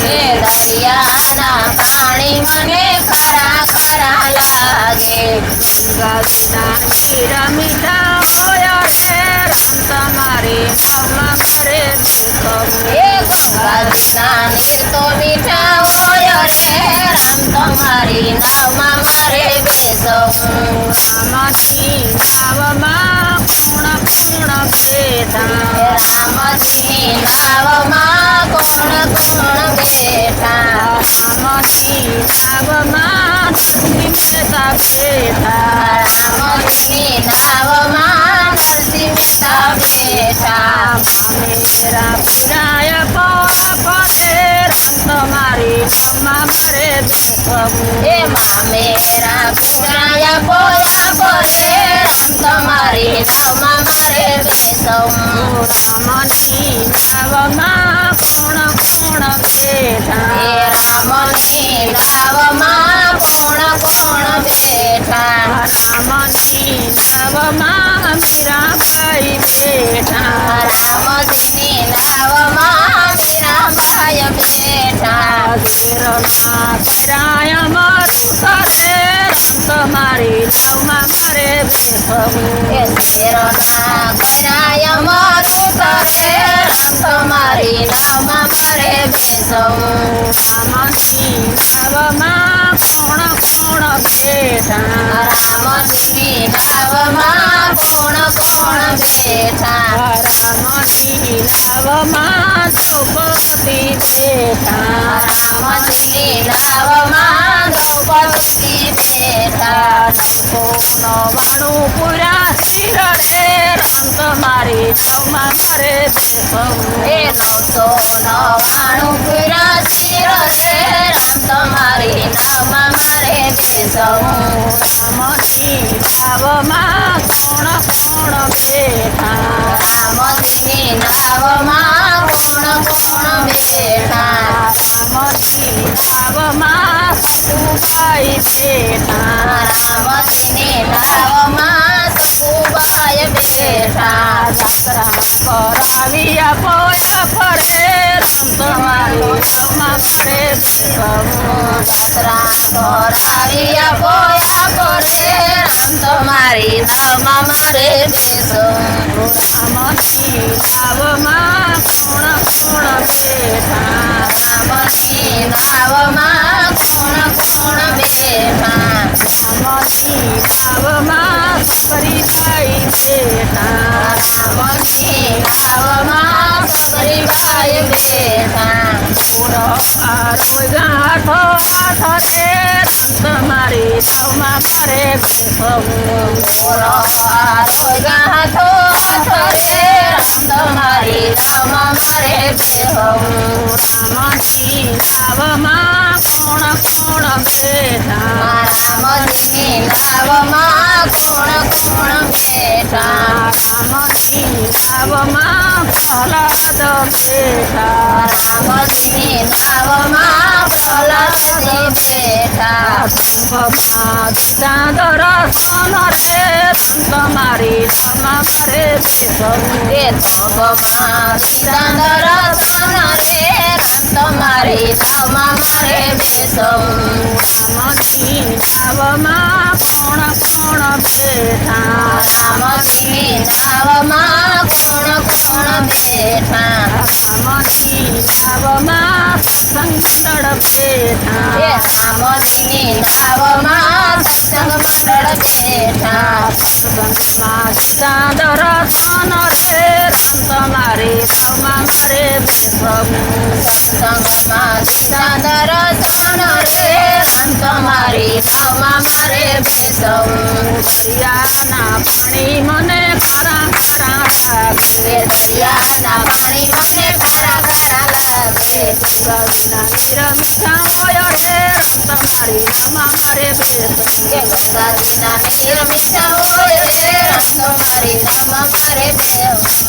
એ દરિયાના પાણી મને ખરા ખરા લાગે ગંગાના નીર મીઠા હોય રે રામ તમારી નાવમાં મારે બેસવું એ ગંગાજીના નીર તો મીઠા હોય રે રામ તમારી નાવમાં મારે બેસવું રામની નાવમાં કોણ કોણ બેઠા રામજીની નાવમાં કોણ કોણ બેઠા રામની નાવમાં નરસિંહ મહેતા બેઠા રામજીની નાવમાં નરસિંહ મહેતા બેઠા મેરા પિરાય પોરા પરે રામ તમારી નાવમાં મારે બેસવું એમાં મેરા પિરાયા પોયા પરે રામ તમારી નાવમાં મારે બેસવું રામની નાવમાં કોણ કોણ બેઠા એ રામની નાવમાં કોણ કોણ બેઠા રામની નાવમાં મીરાબાઈ બેઠા રામજીની નાવમાં મીરાબાઈ બેઠા ઘેરના કરાય મારું કરે રામ તમારી નાવમાં મારે બેસવું એ શેરના કરાય મારું કરે રામ તમારી નાવમાં મારે બેસવું રામની નાવમાં કોણ કોણ બેઠા રામજીની નાવમાં કોણ કોણ બેઠા રામની નાવમાં દ્રૌપદી બેઠા રામજીની નાવમાં દ્રૌપદી બેઠા કોનો વાણું પૂરા શિર રે રામ તમારી નાવમાં મારે બેસવું એ 999 પૂરા શિર રે રામ તમારી નાવમાં મારે બેસવું રામની નાવમાં કોણ કોણ બેઠા રામજીની નાવમાં કોણ કોણ બેઠા રામની નાવમાં સતુબાઈ બેઠા રામજીની નાવમાં સકુબાઈ બેઠા જાત્રા કરાવ્યા પોયા ફરે રામ તમારી નાવમાં મારે બેસવું જાત્રા કરાવ્યા પોયા પરે રામ તમારી નાવમાં મારે બેસવું રામની નાવમાં કોણ કોણ બેઠા રામની નાવમાં કોણ કોણ બેઠા રામની નાવમાં સકરીબાઈ બેઠા રામની નાવમાં સબરીબાઈ બેઠા પૂરો આરો ગાંઠો હાથ રે રામ તમારી નાવમાં મારે બેસવું પૂરો આરો ગાંઠો હાથ રે રામ તમારી નાવમાં મારે બેસવું રામની નાવમાં કોણ કોણ બેઠા રામજીની નાવમાં કોણ કોણ બેઠા રામની નાવમાં પ્રહલાદ બેઠા રામજીની નાવમાં પ્રહલાદજી બેઠા ભગવાન ગીતા દર્શન રે રામ તમારી નાવમાં મારે બેસવું એ ભગવાન સીતાંદર રતન રે રામ તમારી નાવમાં મારે બેસવું રામની નાવમાં કોણ કોણ બેઠા રામજીની નાવમાં કોણ કોણ બેઠા રામની નાવમાં સંકળ બેઠા એ રામજીની નાવમાં સત્સંગ મંડળ બેઠા સત્સંગમાં ગીતા દર્શન રે રામ તમારી નાવમાં મારે બેસવું સત્સંગમાં સીતાંદર રતન રે રામ તમારી નાવમાં મારે બેસવું દરિયાના પાણી મને ખરા ખરા લાગે એ દરિયાના પાણી મને ખારા ખારા લાગે ગંગાના નીર મીઠા હોય રે રામ તમારી નાવમાં મારે બેસવું કે ગંગાજીના નીર મીઠા હોય રે રામ તમારી નાવમાં મારે બેસવું